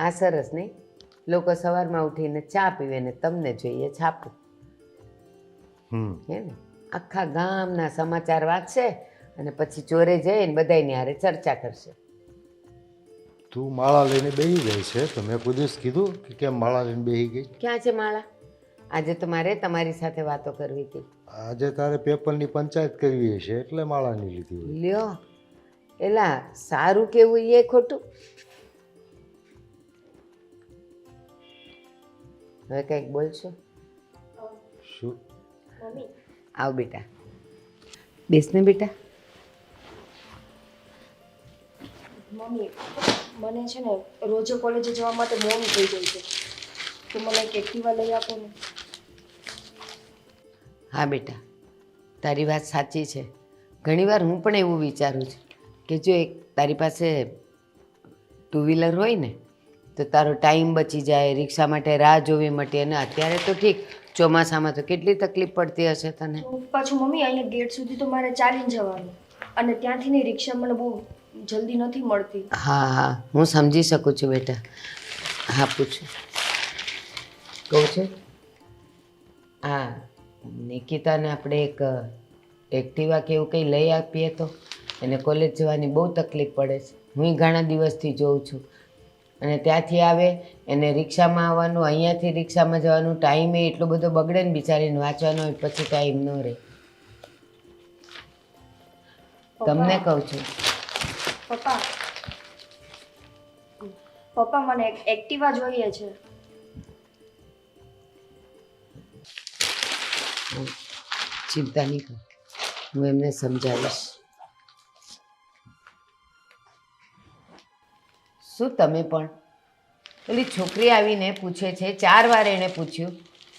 આ સરસ નહીં? લોકો સવારમાં ઉઠીને ચા પીવે ને તમને જોઈએ છાપું. હે ને? આખા ગામના સમાચાર વાંચશે અને પછી ચોરે જઈને બધાની હારે ચર્ચા કરશે. તું માળા લઈને બેસી ગઈ છે તો મેં કોઈ દિવસ કીધું કે કેમ માળા લઈને બેસી ગઈ? ક્યાં છે માળા? આજે તો મારે તમારી સાથે વાતો કરવી હતી. આજે તારે પેપરની પંચાયત કરવી હશે એટલે માળાની લીધી હોય. લ્યો, એલા સારું કેવું એ ખોટું? હવે કંઈક બોલશો? શું? આવ બેટા, બેસ ને બેટા. મમ્મી, મને છે ને રોજે કોલેજે જવા માટે મોડું થઈ જાય છે, તો મને એક એક્ટિવા લઈ આપો ને. હા બેટા, તારી વાત સાચી છે. ઘણીવાર હું પણ એવું વિચારું છું કે જો એક તારી પાસે ટુ વ્હીલર હોય ને તો તારો ટાઈમ બચી જાય, રિક્ષા માટે રાહ જોવી મટે. અને અત્યારે તો ઠીક, ચોમાસામાં તો કેટલી તકલીફ પડતી હશે તને. તો પાછું મમ્મી અહીંયા ગેટ સુધી તો મારે ચાલીને જવાનું, અને ત્યાંથી ની રિક્ષા મને બહુ જલ્દી નથી મળતી. હા હા, હું સમજી શકું છું બેટા. હા પૂછું, કહું છું. હા, નિકિતાને આપણે એક એક્ટિવા કે એવું કંઈ લઈ આપીએ તો. એને કોલેજ જવાની બહુ તકલીફ પડે છે, હું ઘણા દિવસથી જોઉં છું. અને ત્યાંથી આવે એને રિક્ષામાં આવવાનું, અહીંયાથી રિક્ષામાં જવાનું, ટાઈમે એટલો બધો બગડે ને બિચારીને, વાંચવાનો હોય પછી ટાઈમ ન રહે. તમને કહું છું. પપ્પા, પપ્પા મને એક્ટિવા જોઈએ છે. ચિંતા નહીં કર, હું એમને સમજાવીશ. શું તમે પણ? પેલી છોકરી આવીને પૂછે છે, 4 વાર એણે પૂછ્યું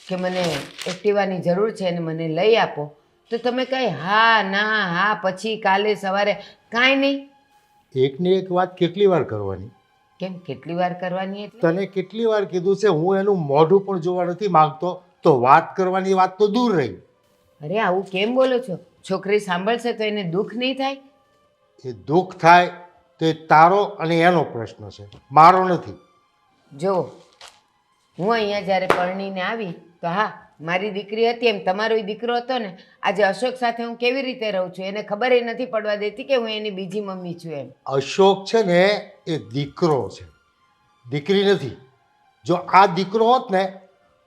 કે મને એક્ટિવાની જરૂર છે અને મને લઈ આપો, તો તમે કંઈ હા ના હા પછી કાલે સવારે કાંઈ નહીં. એકની એક વાત કેટલી વાર કરવાની? કેમ કેટલી વાર કરવાની? એટલે તને કેટલી વાર કીધું છે હું એનું મોઢું પણ જોવા નથી માંગતો, તો વાત કરવાની વાત તો દૂર રહી. અરે આવું કેમ બોલો છો? છોકરી સાંભળશે તો એને દુઃખ નહીં થાય? એ દુઃખ થાય તો એ તારો અને એનો પ્રશ્ન છે, મારો નથી. જો હું અહીંયા જ્યારે પરણીને આવી તો હા, મારી દીકરી હતી એમ તમારો દીકરો હતો ને. આજે અશોક સાથે હું કેવી રીતે રહું છું એને ખબર એ નથી પડવા દેતી કે હું એની બીજી મમ્મી છું એમ. અશોક છે ને એ દીકરો છે, દીકરી નથી. જો આ દીકરો હોત ને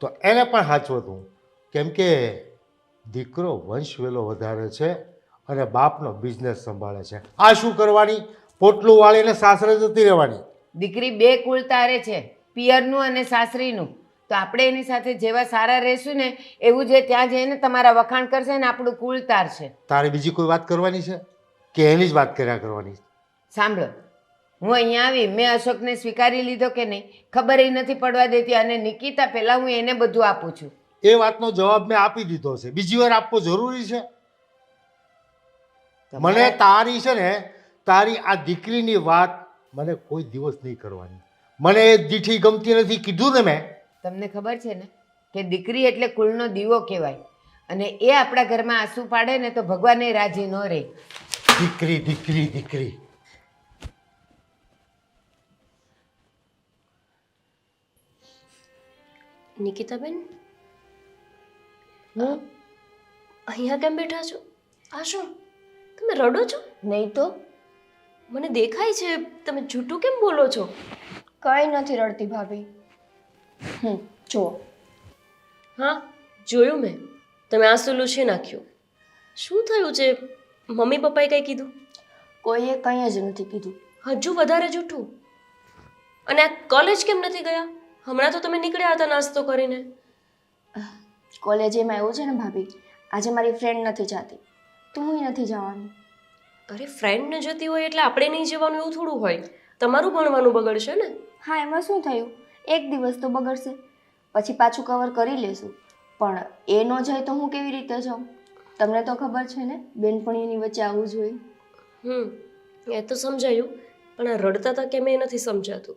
તો એને પણ સાચવતું, કેમ કે દીકરો વંશ વેલો વધારે છે અને બાપનો બિઝનેસ સંભાળે છે. આ શું કરવાની? પોટલું વાળીને સાસરે જતી રહેવાની. દીકરી 2 કુળ તારે છે, પિયરનું અને સાસરીનું. તો આપણે એની સાથે જેવા સારા રહેશું ને એવું જે ત્યાં જઈને તમારા વખાણ કરશે ને આપણું કુળ તારશે. તારે બીજી કોઈ વાત કરવાની છે કે એની જ વાત કર્યા કરવાની? સાંભળો, હું અહીંયા આવી, મેં અશોકને સ્વીકારી લીધો કે નહીં ખબર એ નથી પડવા દેતી. અને નિકિતા પહેલાં હું એને બધું આપું છું. એ વાતનો જવાબ મેં આપી દીધો છે, બીજી વાર આપવો જરૂરી છે? મને તારી છે ને, તારી આ દીકરીની વાત મને કોઈ દિવસ નહીં કરવાની. મને એ દીઠી ગમતી નથી, કીધું ને મેં. તમને ખબર છે ને કે દીકરી એટલે કુળનો દીવો કહેવાય, અને એ આપણા ઘરમાં આંસુ પાડે ને તો ભગવાન રાજી ન રહે. દીકરી દીકરી દીકરી. નિકિતાબેન, અહીંયા કેમ બેઠા છો? આ શું, તમે રડો છો? નહીં તો મને દેખાય છે, તમે જૂઠું કેમ બોલો છો? કંઈ નથી રડતી ભાભી. જુઓ. હા, જોયું મેં. તમે આંસુ લૂછી નાખ્યું. શું થયું છે? મમ્મી પપ્પાએ કંઈ કીધું? કોઈએ કંઈ જ નથી કીધું. હજુ વધારે જૂઠું. અને આ કોલેજ કેમ નથી ગયા? હમણાં તો તમે નીકળ્યા હતા નાસ્તો કરીને. કોલેજ એમાં એવું છે ને ભાભી, આજે મારી ફ્રેન્ડ નથી જાતી તો હું નથી જવાની. અરે ફ્રેન્ડ ન જતી હોય એટલે આપણે નહીં જવાનું એવું થોડું હોય. તમારું ભણવાનું બગડશે ને. હા, એમાં શું થયું? એક દિવસ તો બગડશે, પછી પાછું કવર કરી લેશું. પણ એ ન જાય તો હું કેવી રીતે જાઉં? તમને તો ખબર છે ને, બેનપણીઓની વચ્ચે આવવું જોઈએ. એ તો સમજાયું, પણ આ રડતા હતા કે મેં નથી સમજાતું.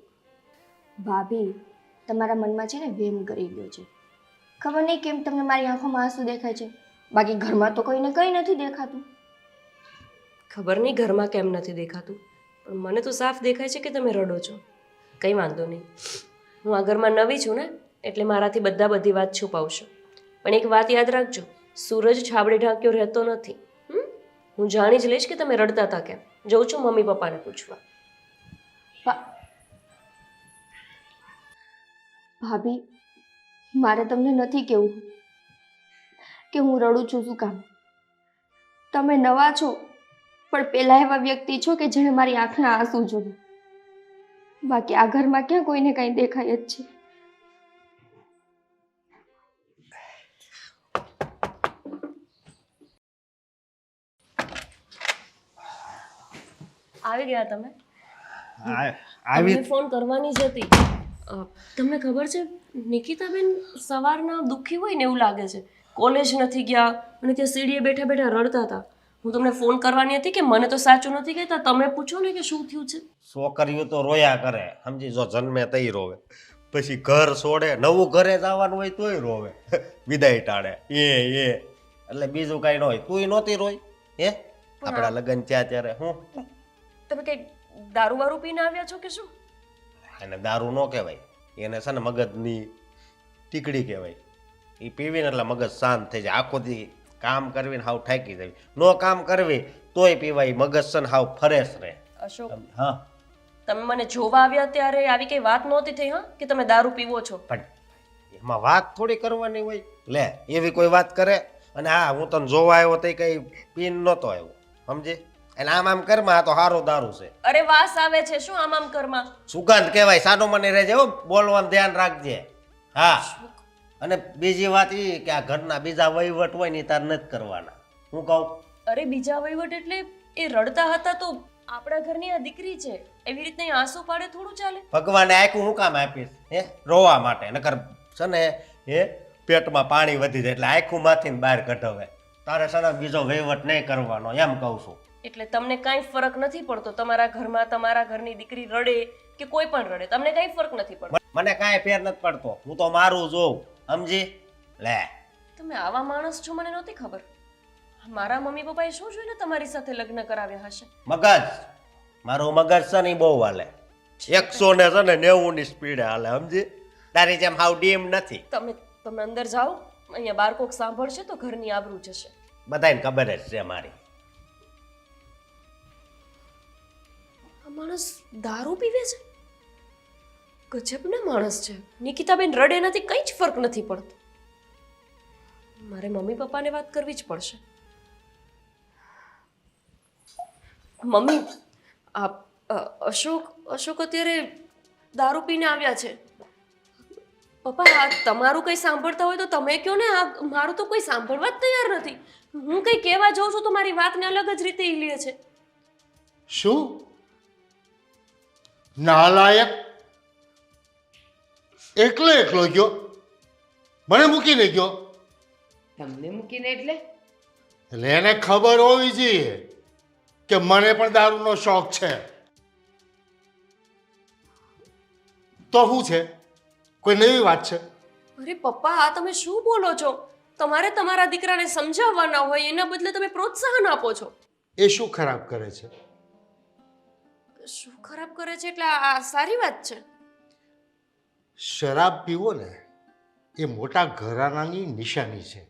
ભાભી, તમારા મનમાં છે ને વેમ કરી ગયો છે. ખબર નહીં કેમ તમને મારી આંખોમાં આંસુ દેખાય છે, બાકી ઘરમાં તો કોઈને કંઈ નથી દેખાતું. ખબર નહીં ઘરમાં કેમ નથી દેખાતું, પણ મને તો સાફ દેખાય છે કે તમે રડો છો. કંઈ વાંધો નહીં. હું આ ઘરમાં નવી છું ને, એટલે મારાથી બધી વાત છુપાવશો. પણ એક વાત યાદ રાખજો, સૂરજ છાબડે ઢાંક્યો રહેતો નથી. હું જાણી જ લઈશ કે તમે રડતા હતા કેમ. જઉં છું મમ્મી પપ્પાને પૂછવા. ભાભી, મારે તમને નથી કહેવું કે હું રડું છું શું કામ. તમે નવા છો, પણ પેલા એવા વ્યક્તિ છો કે જેણે મારી આંખના આંસુ જોયા. બાકી આ ઘરમાં ક્યાં કોઈને કંઈ દેખાય જ છે. આવી ગયા તમે? આવી તમને ફોન કરવાની જ હતી. તમને ખબર છે નિકિતાબેન સવારના દુઃખી હોય ને એવું લાગે છે. કોલેજ નથી ગયા અને ત્યાં સીડીએ બેઠા બેઠા રડતા હતા. હું તમને ફોન કરવાની હતી કે મને તો સાચું નથી કહેતા, તમે પૂછો ને કે શું થયું છે. છોકરીઓ તો રોયા કરે, સમજી જો જન્મે તઈ રોવે, પછી ઘર છોડે, નવું ઘરે જવાનું હોય તોય રોવે, વિદાય ટાળે એટલે બીજું કાંઈ ન હોય. તુંય નહોતી રોઈ હે આપણા લગ્ન થયા ત્યારે? હું તમે કઈ દારૂ વારૂ પીને આવ્યા છો કે શું? એને દારૂ ન કહેવાય, એને છે ને મગજની ટીકડી કહેવાય. એ પીવીને એટલે મગજ શાંત થઈ જાય. આખો દી કામ કરવીને હાવ થાકી જાય, નો કામ કરવી તોય પીવાય, મગજ છે ને હાવ ફરેશ રહે. અશોક, હા, તમે મને જોવા આવ્યા ત્યારે આવી કઈ વાત નહોતી થઈ હા કે તમે દારૂ પીવો છો? પણ એમાં વાત થોડી કરવાની હોય લે, એવી કોઈ વાત કરે? અને હા, હું તને જોવા આવ્યો તો કઈ પીન નહોતો આવ્યો, સમજી? એટલે આમ કરમાં આ તો સારો દારૂ છે. અરે વાસ આવે છે શું આમ કરમાં? સુગંધ કહેવાય. સાનો મને રહેજે હો, બોલવાનું ધ્યાન રાખજે. હા, અને બીજી વાત એ કે આ ઘરના બીજા વહીવટ હોય ને તાર નથી કરવાના. હું કહું? અરે બીજા વહીવટ એટલે એ રડતા હતા તો આપણા ઘરની આ દીકરી છે, એવી રીતના આંસુ પાડે થોડું ચાલે? ભગવાને આખું હું કામ આપીશ હે? રોવા માટે. નકર છે ને એ પેટમાં પાણી વધી જાય એટલે આખું માથીને બહાર કઢાવે. તારે છે ને બીજો વહીવટ નહીં કરવાનો, એમ કહું છું. એટલે તમને કાંઈ ફરક નથી પડતો તમારા ઘરમાં તમારા ઘરની દીકરી રડે કે કોઈ પણ રડે? તમને કાંઈ ફરક નથી પડતો? મને કાંઈ ફેર નથી પડતો, હું તો મારું જોઉં, સમજી? લે, તમે આવા માણસ છો મને નહોતી ખબર. મારા મમ્મી પપ્પાએ શું જોઈને તમારી સાથે લગ્ન કરાવ્યા હશે? મગજ, મારું મગજ છે ને બહુ હાલે, 190 ની સ્પીડે હાલે, સમજી? તારી જેમ હાવ ડીમ નથી. તમે અંદર જાઓ, અહીંયા બાર કોક સાંભળશે તો ઘરની આબરૂ જશે. બધાને ખબર જ છે મારી. આ માણસ દારૂ પીવે છે? ગજબના માણસ છે. નિકિતાબેન રડે નથી, કંઈ જ ફરક નથી પડતો. મારે મમ્મી પપ્પાને વાત કરવી જ પડશે. મમ્મી, અશોક અત્યારે દારૂ પીને આવ્યા છે. પપ્પા, આ તમારું કંઈ સાંભળતા હોય તો તમે કહો ને. આ મારું તો કોઈ સાંભળવા જ તૈયાર નથી. હું કંઈ કહેવા જાઉં છું તો મારી વાતને અલગ જ રીતે ઈ લે છે. શું નાલાયક! એકલો ગયો, મને મૂકીને ગયો. તમને મૂકીને એટલે? એટલે એને ખબર હોવી જોઈએ કે મને પણ દારૂનો શોખ છે. તો શું છે? કોઈ નવી વાત છે? અરે પપ્પા, આ તમે શું બોલો છો? તમારે તમારા દીકરાને સમજાવવાના હોય એના બદલે તમે પ્રોત્સાહન આપો છો. એ શું ખરાબ કરે છે? શું ખરાબ કરે છે એટલે આ સારી વાત છે. શરાબ પીવો ને એ મોટા ઘરાનાની નિશાની છે.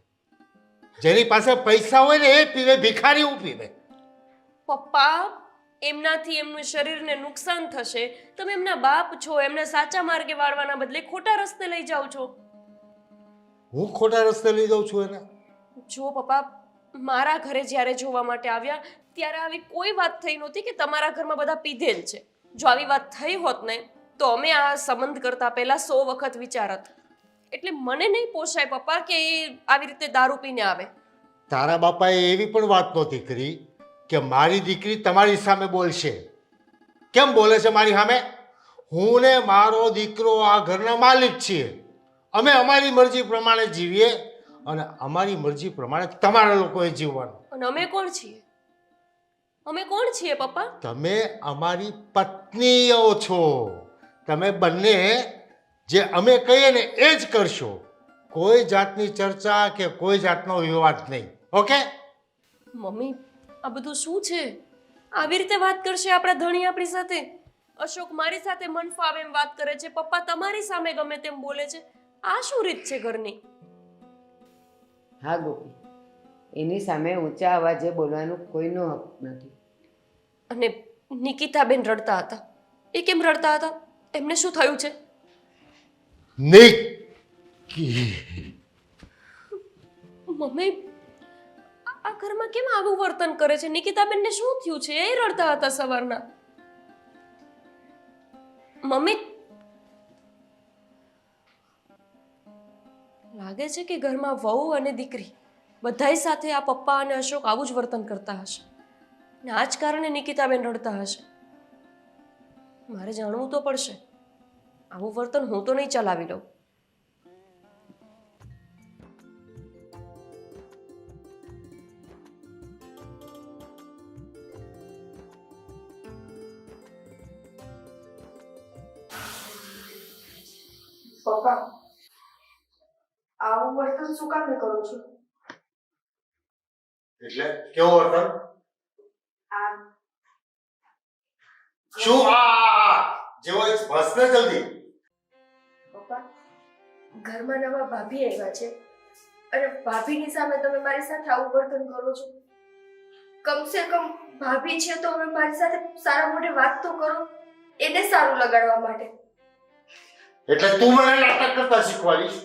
જેની પાસે પૈસા હોય ને એ પીવે, ભિખારી હું પીવે? પપ્પા, એમનાથી એમનું શરીરને નુકસાન થશે. તમે એમના બાપ છો, એમને સાચા માર્ગે વાળવાના બદલે ખોટા રસ્તે લઈ જાઓ છો. હું ખોટા રસ્તે લઈ જાઉં છું એને? જો પપ્પા, મારા ઘરે જ્યારે જોવા માટે આવ્યા ત્યારે આવી કોઈ વાત થઈ નહોતી કે તમારા ઘરમાં બધા પીધેલ છે. જો આવી વાત થઈ હોત ને તો અમે આ સંબંધ કરતા પહેલા 100 વખત વિચારત. એટલે મને નહીં પોસાય પપ્પા કે એ આવી રીતે દારૂ પીને આવે. તારા બાપાએ એવી પણ વાત નહોતી કરી કે મારી દીકરી તમારી સામે બોલશે. કેમ બોલે છે મારી સામે? હું ને મારો દીકરો આ ઘરના માલિક છીએ. અમે અમારી મરજી પ્રમાણે જીવીએ અને અમારી મરજી પ્રમાણે તમારા લોકોએ જીવવાનું. અને અમે કોણ છીએ? અમે કોણ છીએ પપ્પા? તમે અમારી પત્નીઓ છો. તમે બંને જે અમે કહીએ ને એ જ કરશો. કોઈ જાતની ચર્ચા કે કોઈ જાતનો વિવાદ નહીં. ઓકે? મમ્મી, આ બધું શું છે? આવી રીતે વાત કરશે આપણા ધણી આપણી સાથે? અશોક મારી સાથે મન ફાવે એમ વાત કરે છે, પપ્પા તમારી સામે ગમે તેમ બોલે છે. આ શું રીત છે ઘરની? હા ગોપી, એની સામે ઊંચા અવાજે બોલવાનું કોઈનો હક નથી. અને નિકિતાબેન રડતા હતા. એ કેમ રડતા હતા? એમને શું થયું છે? નિકી, મમ્મી, આ ઘરમાં કેમ આવું વર્તન કરે છે? નિકિતાબેનને શું થયું છે? એ રડતા હતા સવારના. મમ્મી, લાગે છે કે ઘરમાં વહુ અને દીકરી બધાય સાથે આ પપ્પા અને અશોક આવું જ વર્તન કરતા હશે ને આ જ કારણે નિકિતાબેન રડતા હશે. મારે જાણવું તો પડશે. આવું વર્તન હું તો નહીં ચલાવી લઉં. પપ્પા, આવું વર્તન શું કામ કરો છો? એટલે કેવો વર્તન? આ શું આ જેવો ભસને જલ્દી. પપ્પા, ઘરમાં નવા ભાભી આવ્યા છે અને ભાભીની સામે તમે મારી સાથે આવું વર્તન કરો છો. કમસે કમ ભાભી છે તો હવે મારી સાથે સારા મોઢે વાત તો કરો, એને સારું લગાડવા માટે. એટલે તું મને નાટક કરતા શીખવાડીશ?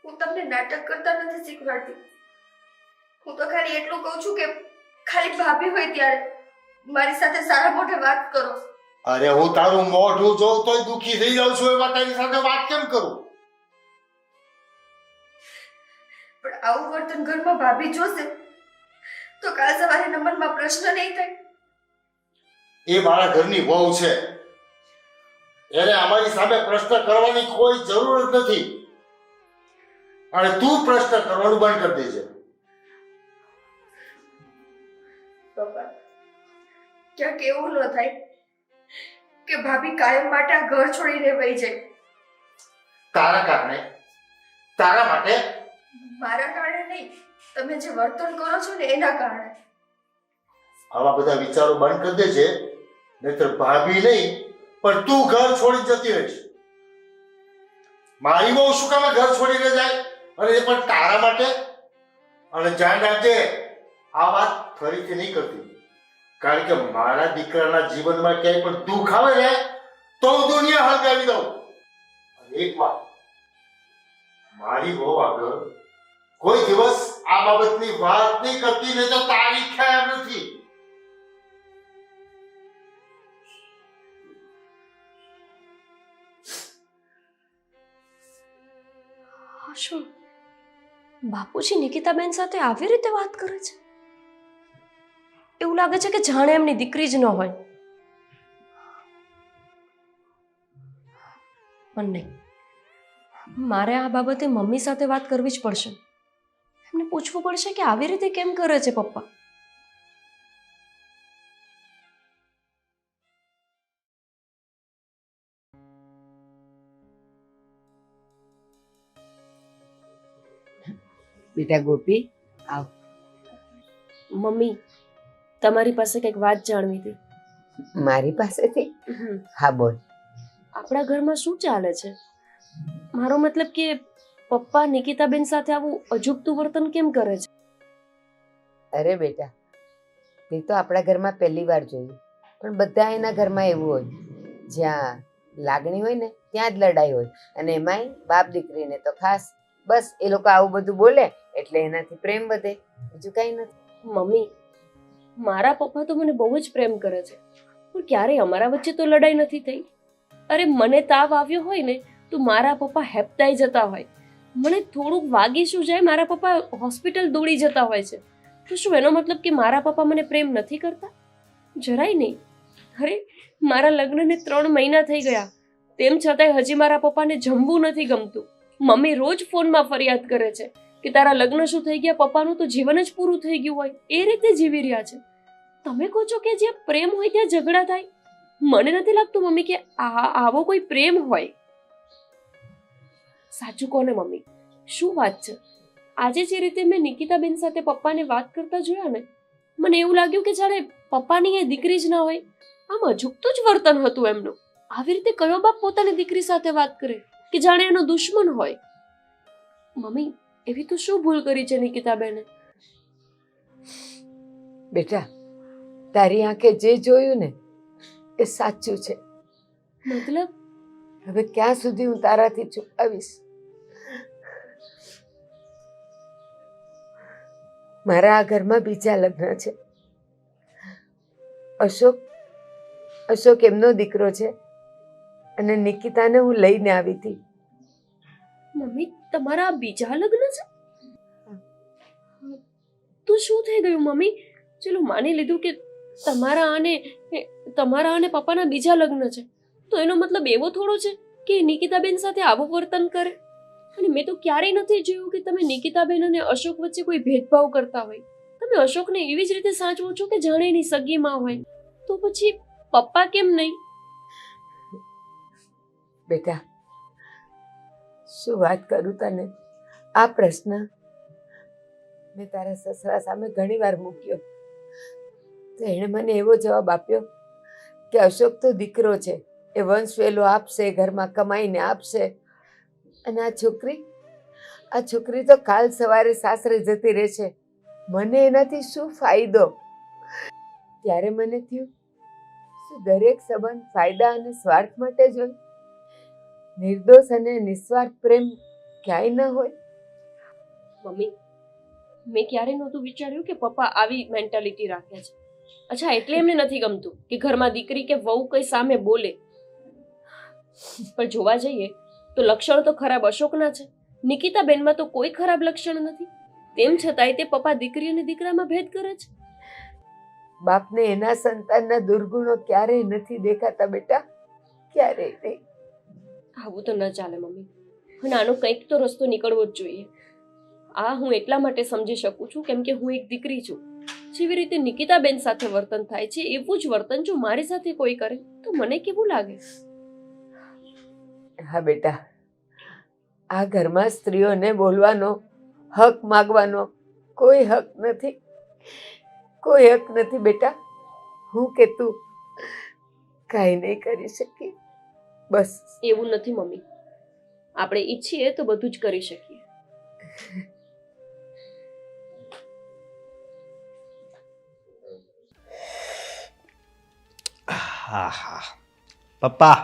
હું તમને નાટક કરતા નથી શીખવાડતી. હું તો ખાલી એટલું કહું છું કે ખાલી ભાભી હોય ત્યારે મારી સાથે સારા મોઢે વાત કરો. અરે હું તારું મોઢું જોઉં તોય દુખી થઈ જાઉં છું, એમાં તારી સાથે વાત કેમ કરું? પણ આવું વર્તન ઘરમાં ભાભી જોશે તો કાલ સવારે નમનમાં પ્રશ્ન નહીં થાય. એ મારા ઘરની વહુ છે, એને અમારી સામે પ્રશ્ન કરવાની કોઈ જરૂર જ નથી. અને તું પ્રશ્ન કરવાનું બંધ કરી દેજે. પપ્પા, ક્યાંક એવું ન થાય કે ભાભી કાયમ માટે આ ઘર છોડીને વહી જાય. તારા કારણે, તારા માટે. મારા કારણે નહીં, તમે જે વર્તન કરો છો ને એના કારણે. આવા બધા વિચારો બંધ કરી દેજે, નહીતર ભાભી નહીં પણ તું ઘર છોડી જતી રહીશ. મારી બહુ શું કામ ઘર છોડીને જાય, અને એ પણ તારા માટે. અને ધ્યાન રાખજે, આ વાત ફરીથી નહીં કરતી, કારણ કે મારા દીકરાના જીવનમાં ક્યાંય પણ દુઃખ આવે ને તો હું દુનિયા હલગાવી દઉં. અને એક વાત, મારી બહુ આગળ કોઈ દિવસ આ બાબતની વાત નહીં કરતી, નહીં તો તારી ખેર નથી. શું બાપુજી નિકિતાબેન સાથે આવી રીતે વાત કરે છે? એવું લાગે છે કે જાણે એમની દીકરી જ ન હોય. પણ નહીં, મારે આ બાબતે મમ્મી સાથે વાત કરવી જ પડશે. એમને પૂછવું પડશે કે આવી રીતે કેમ કરે છે પપ્પા. બેટા ગોપી, આવ. મમ્મી, તમારી પાસે કંઈક વાત જાણવી હતી. મારી પાસેથી? હા બોલ. આપણા ઘરમાં શું ચાલે છે? મારો મતલબ કે પપ્પા નિકિતાબેન સાથે આવું અજુગતું વર્તન કેમ કરે છે? અરે બેટા, તે તો આપણા ઘરમાં પહેલી વાર જોયું, પણ બધા એના ઘરમાં એવું હોય, જ્યાં લાગણી હોય ને ત્યાં જ લડાઈ હોય. અને એમાંય બાપ દીકરીને તો ખાસ. બસ એ લોકો આવું બધું બોલે એટલે એનાથી પ્રેમ વધે, બીજું કઈ નથી. મમ્મી, મારા પપ્પા તો મને બહુ જ પ્રેમ કરે છે, પણ ક્યારેય અમારા વચ્ચે તો લડાઈ નથી થઈ. અરે મને તાવ આવ્યો હોય ને તો મારા પપ્પા હેપતાઈ જતા હોય. મને થોડુંક વાગી શું જાય, મારા પપ્પા હોસ્પિટલ દોડી જતા હોય છે. તો શું એનો મતલબ કે મારા પપ્પા મને પ્રેમ નથી કરતા? જરાય નહીં. અરે મારા લગ્નને 3 મહિના થઈ ગયા, તેમ છતાંય હજી મારા પપ્પાને જમવું નથી ગમતું. મમ્મી રોજ ફોનમાં ફરિયાદ કરે છે કે તારા લગ્ન શું થઈ ગયા, પપ્પાનું તો જીવન જ પૂરું થઈ ગયું હોય એ રીતે જીવી રહ્યા છે. તમે કહો છો કે જ્યાં પ્રેમ હોય ત્યાં ઝઘડા થાય? મને નથી લાગતું મમ્મી કે આવો કોઈ પ્રેમ હોય. સાચું કોને મમ્મી, શું વાત છે? આજે જે રીતે મેં નિકિતાબેન સાથે પપ્પાને વાત કરતા જોયા ને, મને એવું લાગ્યું કે જાણે પપ્પાની એ દીકરી જ ના હોય, આમ અજુકતું જ વર્તન હતું એમનું. આવી રીતે કયો બાપ પોતાની દીકરી સાથે વાત કરે કે જાણે એનો દુશ્મન હોય? મમ્મી, એવી તો શું ભૂલ કરી છે નિકિતાબેને? બેટા, તારી આંખે જે જોયું ને એ સાચું છે. મતલબ? હવે ક્યાં સુધી હું તારાથી છુપાવીશ? મારા આ ઘરમાં બીજા લગ્ન છે. અશોક એમનો દીકરો છે અને નિકિતાને હું લઈને આવી હતી. મમ્મી, તમારા આ બીજા લગ્ન છે? તો શું થઈ ગયું મમ્મી? ચલો માની લીધું કે તમારા અને પપ્પાના બીજા લગ્ન છે, તો એનો મતલબ એવો થોડો છે કે નિકિતાબેન સાથે આવું વર્તન કરે. અને મેં તો ક્યારેય નથી જોયું કે તમે નિકિતાબેન અને અશોક વચ્ચે કોઈ ભેદભાવ કરતા હોય. તમે અશોકને એવી જ રીતે સાચવો છો કે જાણે એની સગી માં હોય. તો પછી પપ્પા કેમ નહીં? બેટા, શું વાત કરું તને? આ પ્રશ્ન મેં તારા સસરા સામે ઘણી વાર મૂક્યો, તો એણે મને એવો જવાબ આપ્યો કે અશોક તો દીકરો છે, એ વંશ વેલો આપશે, ઘરમાં કમાઈને આપશે. અને આ છોકરી તો કાલ સવારે સાસરે જતી રહેશે, મને એનાથી શું ફાયદો? ત્યારે મને થયું, શું દરેક સંબંધ ફાયદા અને સ્વાર્થ માટે જ હોય? નિર્દોષ અને નિસ્વાર્થ પ્રેમ ક્યાંય ન હોય? મમ્મી, મેં ક્યારેય નહોતું વિચાર્યું કે પપ્પા આવી મેન્ટાલિટી રાખે છે. અચ્છા, એટલે એમને નથી ગમતું કે ઘરમાં દીકરી કે વહુ કઈ સામે બોલે. પણ જોવા જઈએ તો લક્ષણ તો ખરાબ અશોકના છે. નિકિતાબેનમાં તો કોઈ ખરાબ લક્ષણ નથી. તેમ છતાંય તે પપ્પા દીકરી અને દીકરામાં ભેદ કરે છે. બાપને એના સંતાનના દુર્ગુણો ક્યારેય નથી દેખાતા બેટા, ક્યારેય નહીં. આવું તો ન ચાલે મમ્મી, અને આનો કંઈક તો રસ્તો નીકળવો જ જોઈએ. આ હું એટલા માટે સમજી શકું છું કેમ કે હું એક દીકરી છું. જેવી રીતે નિકિતાબેન સાથે વર્તન થાય છે એવું જ વર્તન જો મારી સાથે કોઈ કરે તો મને કેવું લાગે? હા બેટા, આ ઘરમાં સ્ત્રીઓને બોલવાનો, હક માગવાનો કોઈ હક નથી, કોઈ હક નથી બેટા. હું કે તું કાંઈ નહીં કરી શકીએ? બસ એવું નથી મમ્મી, આપણે ઈચ્છીએ તો બધું જ કરી શકીએ. હા હા પપ્પા,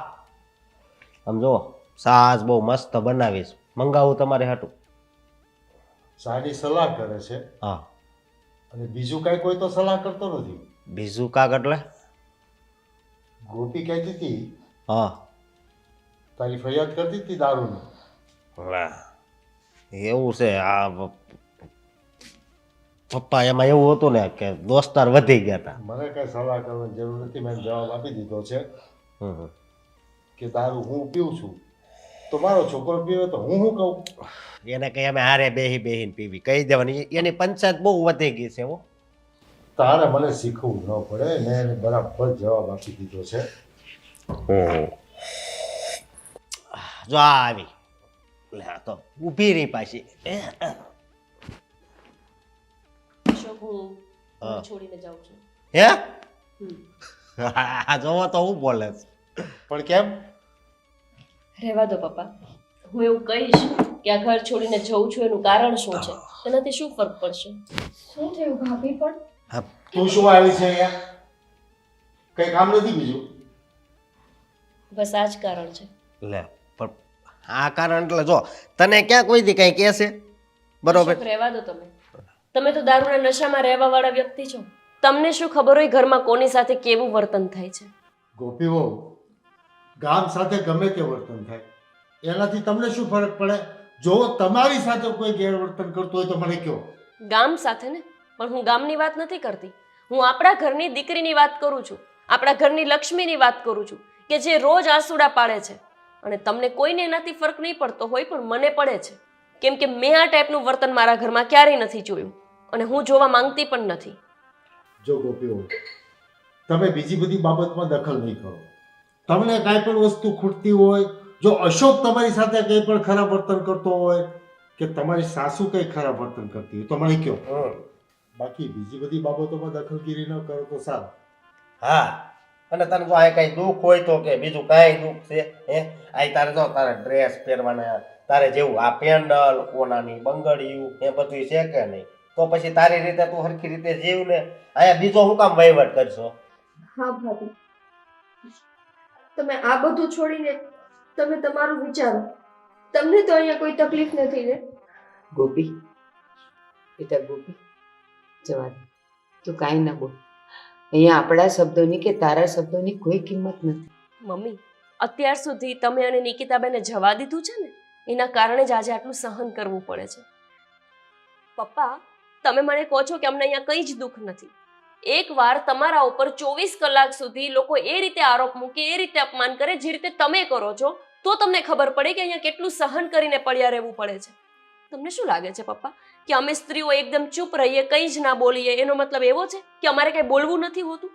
સમજો સાસ બહુ મસ્ત બનાવીશ, મંગાવું તમારે હાટું? સારી સલાહ કરે છે હા. અને બીજું કાંઈ કોઈ તો સલાહ કરતો નથી. બીજું કાક એટલે? ગોપી કહેતી હતી હા. તારી ફરિયાદ કરતી હતી દારૂની. વાહ, એવું છે? આ પપ્પા એમાં એવું હતું ને કે દોસ્તાર વધી ગયા હતા. મને કાંઈ સલાહ કરવાની જરૂર નથી, મેં જવાબ આપી દીધો છે હમ. કે દારૂ હું પીઉં છું તો મારો છોકરો પીવે તો હું શું કહું? એને કઈ અમે હારે બેહીને પીવી કહી દેવાની, એની પંચાયત બહુ વધી ગઈ છે. હો, તારે મને શીખવું ન પડે, મેં એને બરાબર જવાબ આપી દીધો છે. જો આ આવી લે, આ તો ઊભી રહી પાછી. અશોક, હું હા. છોડીને જાઉં છું. હે? હમ. આ જોવો તો હું બોલે છે. પણ કેમ? રહેવા દો પપ્પા, હું એવું કહીશ કે આ ઘર છોડીને જઉં છું એનું કારણ શું છે, તેનાથી શું ફરક પડશે? શું થયું ભાભી? પણ હા, તું શું આવી છે અહીંયા? કંઈ કામ નથી બીજું? બસ આ જ કારણ છે. લે પણ આ કારણ એટલે જો તને ક્યાં કોઈ દી કઈ કહેશે? બરોબર. અશોક, રહેવા દો તમે. તમે તો દારૂના નશામાં રહેવા વાળા વ્યક્તિ છો. તમને શું ખબર હોય ઘરમાં કોની સાથે કેવું વર્તન થાય છે? ગોપી વહુ, ગામ સાથે ગમે તે વર્તન થાય એનાથી તમને શું ફરક પડે? જો તમારી સાથે કોઈ ગેરવર્તન કરતો હોય તો મને કહો. ગામ સાથે ને, પણ હું ગામની વાત નથી કરતી. હું આપણા ઘરની દીકરીની વાત કરું છું, આપણા ઘરની લક્ષ્મીની વાત કરું છું કે જે રોજ આંસુડા પાડે છે. અને તમને કોઈને એનાથી ફરક નહીં પડતો હોય પણ મને પડે છે, કેમ કે મેં આ ટાઈપનું વર્તન મારા ઘરમાં ક્યારેય નથી જોયું અને હું જોવા માંગતી પણ નથી. જો ગોપી વહુ, તમે બીજી બધી બાબતમાં દખલ નહીં કરો. તમને કાંઈ પણ વસ્તુ ખૂટતી હોય, જો અશોક તમારી સાથે કંઈ પણ ખરાબ વર્તન કરતો હોય કે તમારી સાસુ કંઈ ખરાબ વર્તન કરતી હોય તો મને કહો. બાકી બીજી બધી બાબતોમાં દખલગીરી ન કરો તો સારું. હા, અને તને જો આ કઈ દુઃખ હોય તો કે બીજું કાંઈ દુઃખ છે હે? આ તારે જો તારે ડ્રેસ પહેરવાના, તારે જેવું આ પેન્ડલ ઓનાની બંગડીયું એ બધું છે કે નહીં? તો પછી તારી રીતે તું સરખી રીતે જીવ ને. અહીંયા બીજો હું કામ વહીવટ કરશો? હા ભાભી, તમે આ બધું છોડીને તમે તમારું વિચારો. તમને તો અહીંયા કોઈ તકલીફ નથી ને? ગોપી, બેટા ગોપી, જવા દે, તું કાંઈ ના બોલ. અહીંયા આપણા શબ્દોની કે તારા શબ્દોની કોઈ કિંમત નથી. મમ્મી, અત્યાર સુધી તમે અને નિકિતાબેને જવા દીધું છે ને, એના કારણે જ આજે આટલું સહન કરવું પડે છે. પપ્પા, તમે મને કહો છો કે અમને અહીંયા કંઈ જ દુઃખ નથી. એકવાર તમારા ઉપર 24 કલાક સુધી લોકો એ રીતે આરોપ મૂકે, એ રીતે અપમાન કરે જે રીતે તમે કરો છો, તો તમને ખબર પડે કે અહીંયા કેટલું સહન કરીને પડ્યા રહેવું પડે છે. તમને શું લાગે છે પપ્પા કે અમે સ્ત્રીઓ એકદમ ચૂપ રહીએ, કંઈ જ ના બોલીએ, એનો મતલબ એવો છે કે અમારે કંઈ બોલવું નથી હોતું?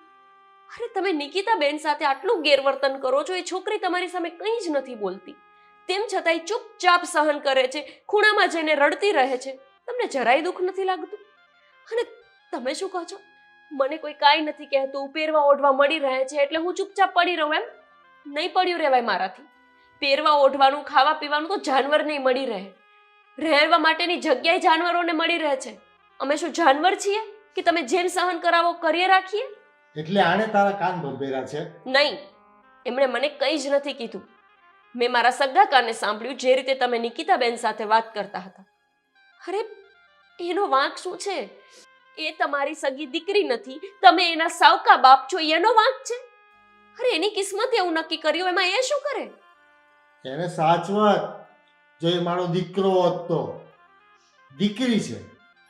અરે તમે નિકિતાબેન સાથે આટલું ગેરવર્તન કરો છો, એ છોકરી તમારી સામે કંઈ જ નથી બોલતી, તેમ છતાંય ચૂપચાપ સહન કરે છે, ખૂણામાં જઈને રડતી રહે છે. તમને જરાય દુઃખ નથી લાગતું? અને તમે શું કહો છો, મને કોઈ કાંઈ નથી કહેતું, પહેરવા ઓઢવા મળી રહે છે એટલે હું ચૂપચાપ પડી રહું? એમ નહીં પડ્યું રહેવાય મારાથી. પહેરવા ઓઢવાનું, ખાવા પીવાનું તો જાનવર નહીં મળી રહે, રહેવા માટેની જગ્યાએ જાનવરોને મળી રહે છે. અમે શું જાનવર છીએ કે તમે જેમ સહન કરાવો કરીએ રાખીએ? એટલે આણે તારા કાન ભંભેરા છે. નહીં, એમણે મને કંઈ જ નથી કીધું. મેં મારા સગા કાને સાંભળ્યું જે રીતે તમે નિકિતાબેન સાથે વાત કરતા હતા. અરે એનો વાંક શું છે? એ તમારી સગી દીકરી નથી, તમે એના સાવકા બાપ છો, એનો વાંક છે? અરે એની કિસ્મત એવું નક્કી કર્યું, એમાં એ શું કરે? એને સાચવત. જો એ મારો દીકરો હોત તો. દીકરી છે.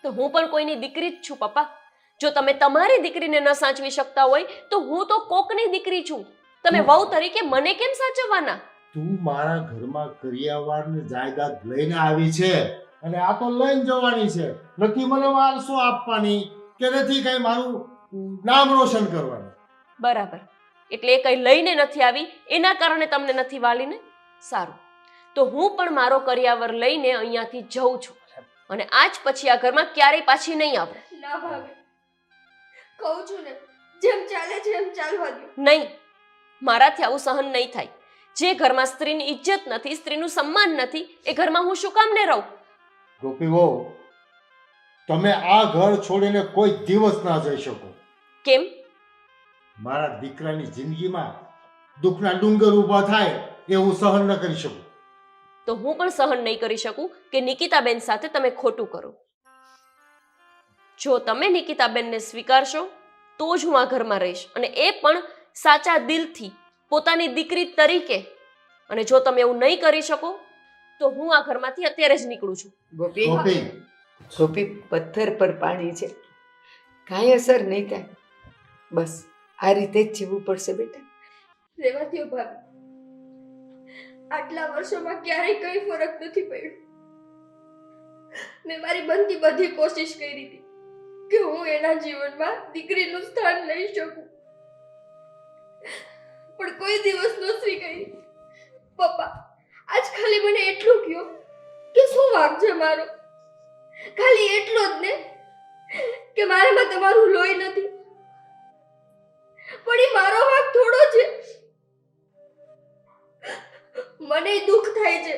તો હું પણ કોઈની દીકરી જ છું પપ્પા. જો તમે તમારી દીકરીને ન સાચવી શકતા હોય તો હું તો કોકની દીકરી છું. તમે વહુ તરીકે મને કેમ સાચવવાના? તું મારા ઘરમાં કરિયાવારની જાયદાદ લઈને આવી છે અને આ તો લઈને જવાની છે. નથી મને વારસો આપવાની કે નથી કઈ મારું નામ રોશન કરવાનું. બરાબર, એટલે એ કઈ લઈને નથી આવી એના કારણે તમને નથી વાલીને? સારું, તો હું પણ મારો કરિયાવર લઈને અહીંયાથી જઉં છું અને આજ પછી આ ઘરમાં ક્યારેય પાછી નહીં આવું. ના ભાભી, કહું છું ને, જેમ ચાલે છે એમ ચાલવા દો. નહીં, મારાથી આવું સહન નહીં થાય. જે ઘરમાં સ્ત્રીની ઇજ્જત નથી, સ્ત્રીનું સન્માન નથી, એ ઘરમાં હું શું કામ ને રહું? ગોપી વહુ, તમે આ ઘર છોડીને કોઈ દિવસ ના જઈ શકો. કેમ? મારા દીકરાની જિંદગીમાં દુઃખના ડુંગર ઊભા થાય એ હું સહન ન કરી શકું. તો હું પણ સહન નહીં કરી શકું કે નિકિતાબેન સાથે તમે ખોટું કરો. જો તમે નિકિતાબેનને સ્વીકારશો તો જ હું આ ઘરમાં રહીશ, અને એ પણ સાચા દિલથી, પોતાની દીકરી તરીકે. અને જો તમે એવું નહીં કરી શકો તો હું આ ઘરમાંથી અત્યારે જ નીકળું છું. ગોપી, ગોપી, ગોપી, પથ્થર પર પાણી છે, કાંઈ અસર નહીં થાય. બસ આ રીતે જ જીવવું પડશે બેટા. રેવા દ્યો ભાભી, આટલા વર્ષોમાં ક્યારેય કઈ ફરક નથી પડ્યો. મેં મારી બનતી બધી કોશિશ કરી હતી કે હું એના જીવનમાં દીકરીનું સ્થાન લઈ શકું, પણ કોઈ દિવસ ન સ્વીકારી. પપ્પા, આજ ખાલી મને એટલું કહ્યો કે શું વાંક છે મારો? ખાલી એટલો જ ને કે મારામાં તમારું લોહી નથી, પણ એ મારો વાંક થોડો છે. મને દુઃખ થાય છે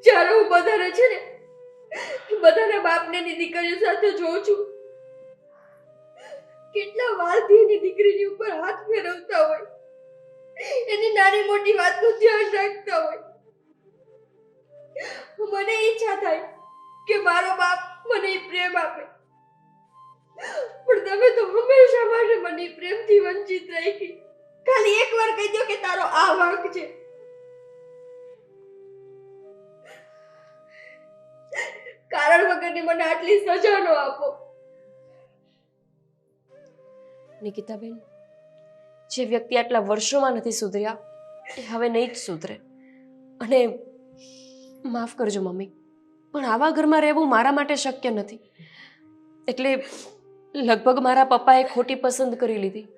જ્યારે હું બધાને છે ને, બધાના બાપને ની દીકરીઓ સાથે જોઉં છું, કેટલા વાલથી એની દીકરીની ઉપર હાથ ફેરવતા હોય, એની નાની મોટી વાતનું ધ્યાન રાખતા હોય. મને ઈચ્છા થાય કે મારો બાપ મને પ્રેમ આપે, પણ તમે તો હંમેશા માટે મને પ્રેમથી વંચિત રાખી. ખાલી એકવાર કહી દો કે તારો આ વાંક છે. કારણ વગરની મને આટલી સજા ન આપો. નિકિતાબેન, જે વ્યક્તિ આટલા વર્ષોમાં નથી સુધર્યા એ હવે નહીં જ સુધરે. અને માફ કરજો મમ્મી, પણ આવા ઘરમાં રહેવું મારા માટે શક્ય નથી. એટલે લગભગ મારા પપ્પાએ ખોટી પસંદ કરી લીધી.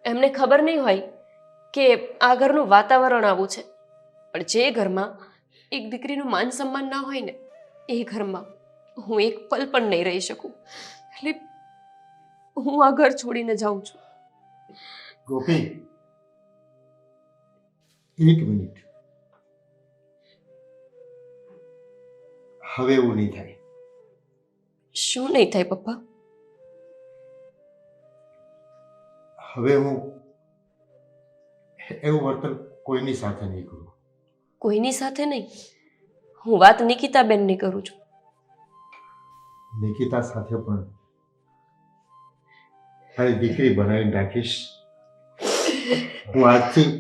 એમને ખબર નહીં હોય કે આ ઘરનું વાતાવરણ આવું છે. પણ જે ઘરમાં એક દીકરીનું માન સન્માન ના હોય ને, એ ઘરમાં હું એક પલ પણ નહીં રહી શકું. એટલે હું આ ઘર છોડીને જાઉં છું. ગોપી, એક મિનિટ. હવે એવું નહીં થાય. શું નહીં થાય પપ્પા? હવે હું એવું વર્તન કોઈની સાથે નહીં કરું. કોઈની સાથે નહીં. હું વાત નિકિતાબેનની કરું છું. નિકિતા સાથે પણ મારી દીકરી બનાવીને રાખીશ. હું આજથી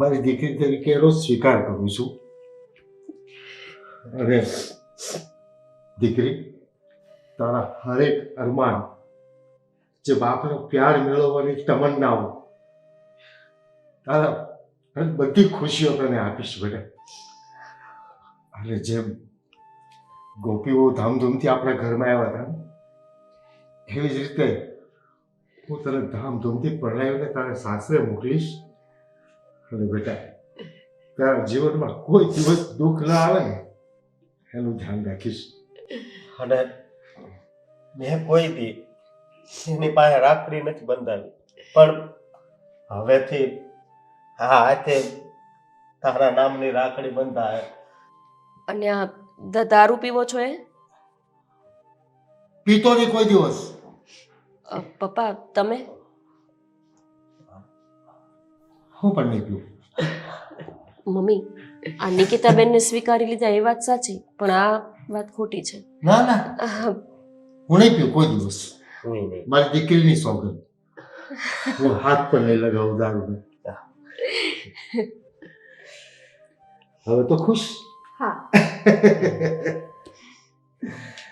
મારી દીકરી તરીકે એનો સ્વીકાર કરું છું. અને દીકરી, તારા હરેક અરમાન, જે બાપનો પ્યાર મેળવવાની તમન્નાઓ, તારા અને બધી ખુશીઓ તને આપીશ બેટા. અને જેમ ગોપીઓ ધામધૂમથી આપણા ઘરમાં આવ્યા હતા, એવી જ રીતે હું તને ધામધૂમથી પરણાવીને તારા સાસરે મોકલીશ. અને બેટા, તારા જીવનમાં કોઈ દિવસ દુઃખ ના આવે ને એનું ધ્યાન રાખીશ. અને મેં કોઈ દી એની પાસે રાખડી નથી બંધાવી, પણ હવેથી હા હાથે તારા નામની રાખડી બંધાય. અને આ દારૂ પીવો છો એ? પીતો નહીં કોઈ દિવસ. પપ્પા તમે? હું પણ નહીં પીવું. મમ્મી, આ નિકિતાબેનને સ્વીકારી લીધા એ વાત સાચી, પણ આ વાત ખોટી છે. ના ના, હું નહીં પીવું કોઈ દિવસ. હુંય નહીં. મારી દીકરીની સોગંદ. હું હાથ પણ નહીં લગાવું દારૂને. હવે તો ખુશ. હા.